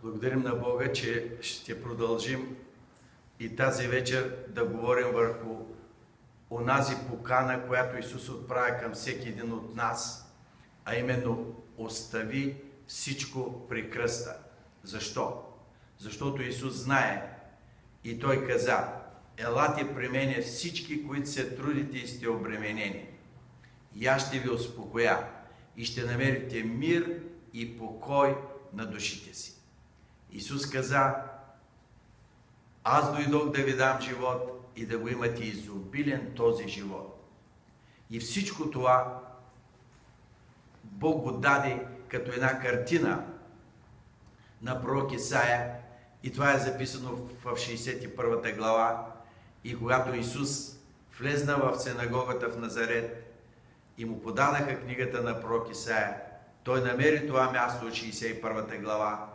Благодарим на Бога, че ще продължим и тази вечер да говорим върху онази покана, която Исус отправя към всеки един от нас, а именно остави всичко при кръста. Защо? Защото Исус знае и Той каза: елате при мене всички, които се трудите и сте обременени. И аз ще ви успокоя и ще намерите мир и покой на душите си. Исус каза: аз дойдох да ви дам живот и да го имате изобилен този живот. И всичко това Бог го даде като една картина на пророк Исаия, и това е записано в 61 глава. И когато Исус влезна в синагогата в Назарет и му подадаха книгата на пророк Исаия, той намери това място от 61 глава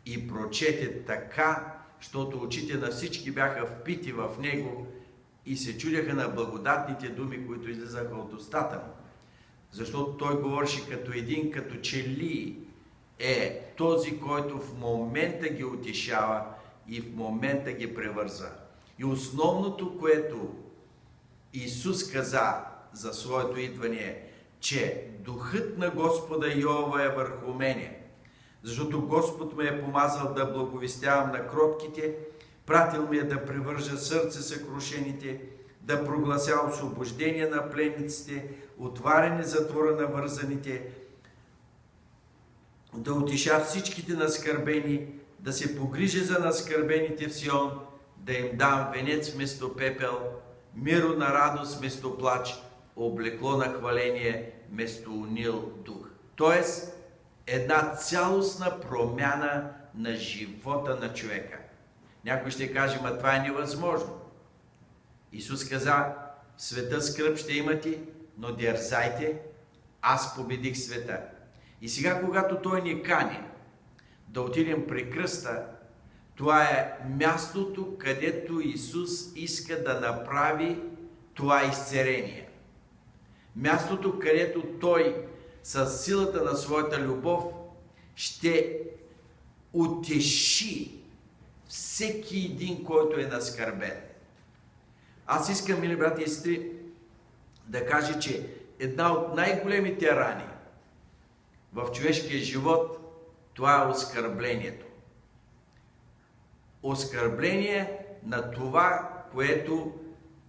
и прочете така, защото очите на всички бяха впити в него и се чудяха на благодатните думи, които излизаха от устата му. Защото той говореше като един, като че ли е този, който в момента ги утешава и в момента ги превърза. И основното, което Исус каза за своето идване е, че Духът на Господа Йова е върху мене, защото Господ ме е помазал да благовестявам на кротките, пратил ме да привържа сърце съкрушените, да проглася освобождение на пленниците, отваряне затвора на вързаните, да утеша всичките наскърбени, да се погрижа за наскърбените в Сион, да им дам венец вместо пепел, миро на радост вместо плач, облекло на хваление вместо унил дух. Тоест, една цялостна промяна на живота на човека. Някой ще каже: ма това е невъзможно. Исус каза: в света скръб ще имате, но дерзайте, аз победих света. И сега, когато Той ни кани да отидем при кръста, това е мястото, където Исус иска да направи това изцеление. Мястото, където Той със силата на своята любов ще утеши всеки един, който е наскърбен. Аз искам, мили брати и сестри, да кажа, че една от най-големите рани в човешкия живот, това е оскърблението. Оскърбление на това, което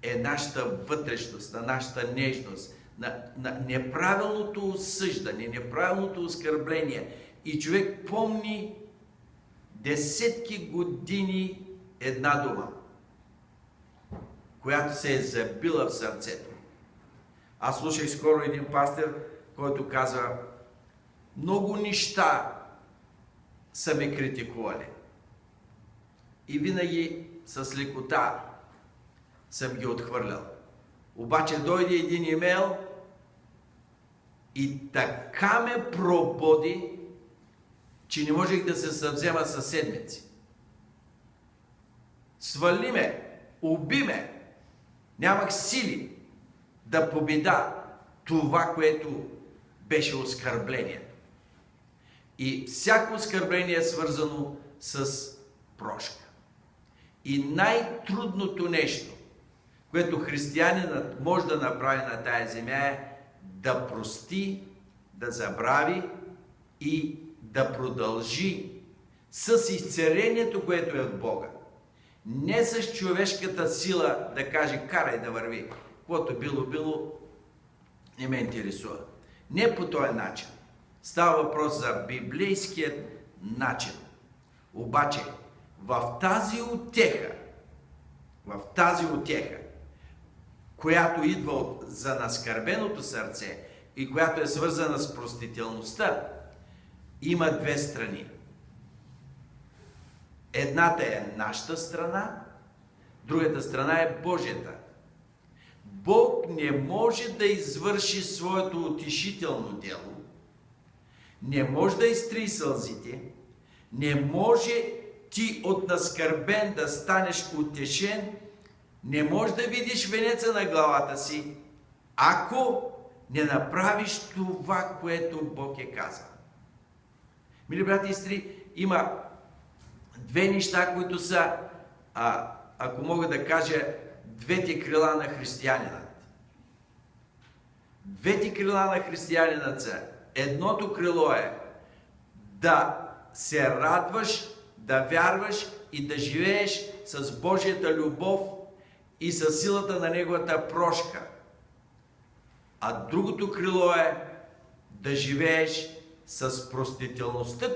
е нашата вътрешност, на нашата нежност, на неправилното осъждане, неправилното оскърбление. И човек помни десетки години една дума, която се е забила в сърцето. Аз слушах скоро един пастир, който казва: много неща са ме критикували. И винаги с лекота съм ги отхвърлял. Обаче дойде един имейл и така ме прободи, че не можех да се съвзема със седмици. Свали ме, уби ме. Нямах сили да победа това, което беше оскърблението. И всяко оскърбление е свързано с прошка. И най-трудното нещо, което християнинът може да направи на тая земя, е да прости, да забрави и да продължи с изцелението, което е от Бога. Не с човешката сила да каже: карай да върви. Каквото било, не ме интересува. Не по този начин. Става въпрос за библейският начин. Обаче, в тази утеха, която идва за наскърбеното сърце и която е свързана с простителността, има две страни. Едната е нашата страна, другата страна е Божията. Бог не може да извърши своето утешително дело, не може да изтрие сълзите, не може ти от наскърбен да станеш утешен, не можеш да видиш венеца на главата си, ако не направиш това, което Бог е казал. Мили брати и сестри, има две неща, които са, ако мога да кажа, двете крила на християнина. Двете крила на християнина са: едното крило е да се радваш, да вярваш и да живееш с Божията любов и с силата на Неговата прошка. А другото крило е да живееш с простителността,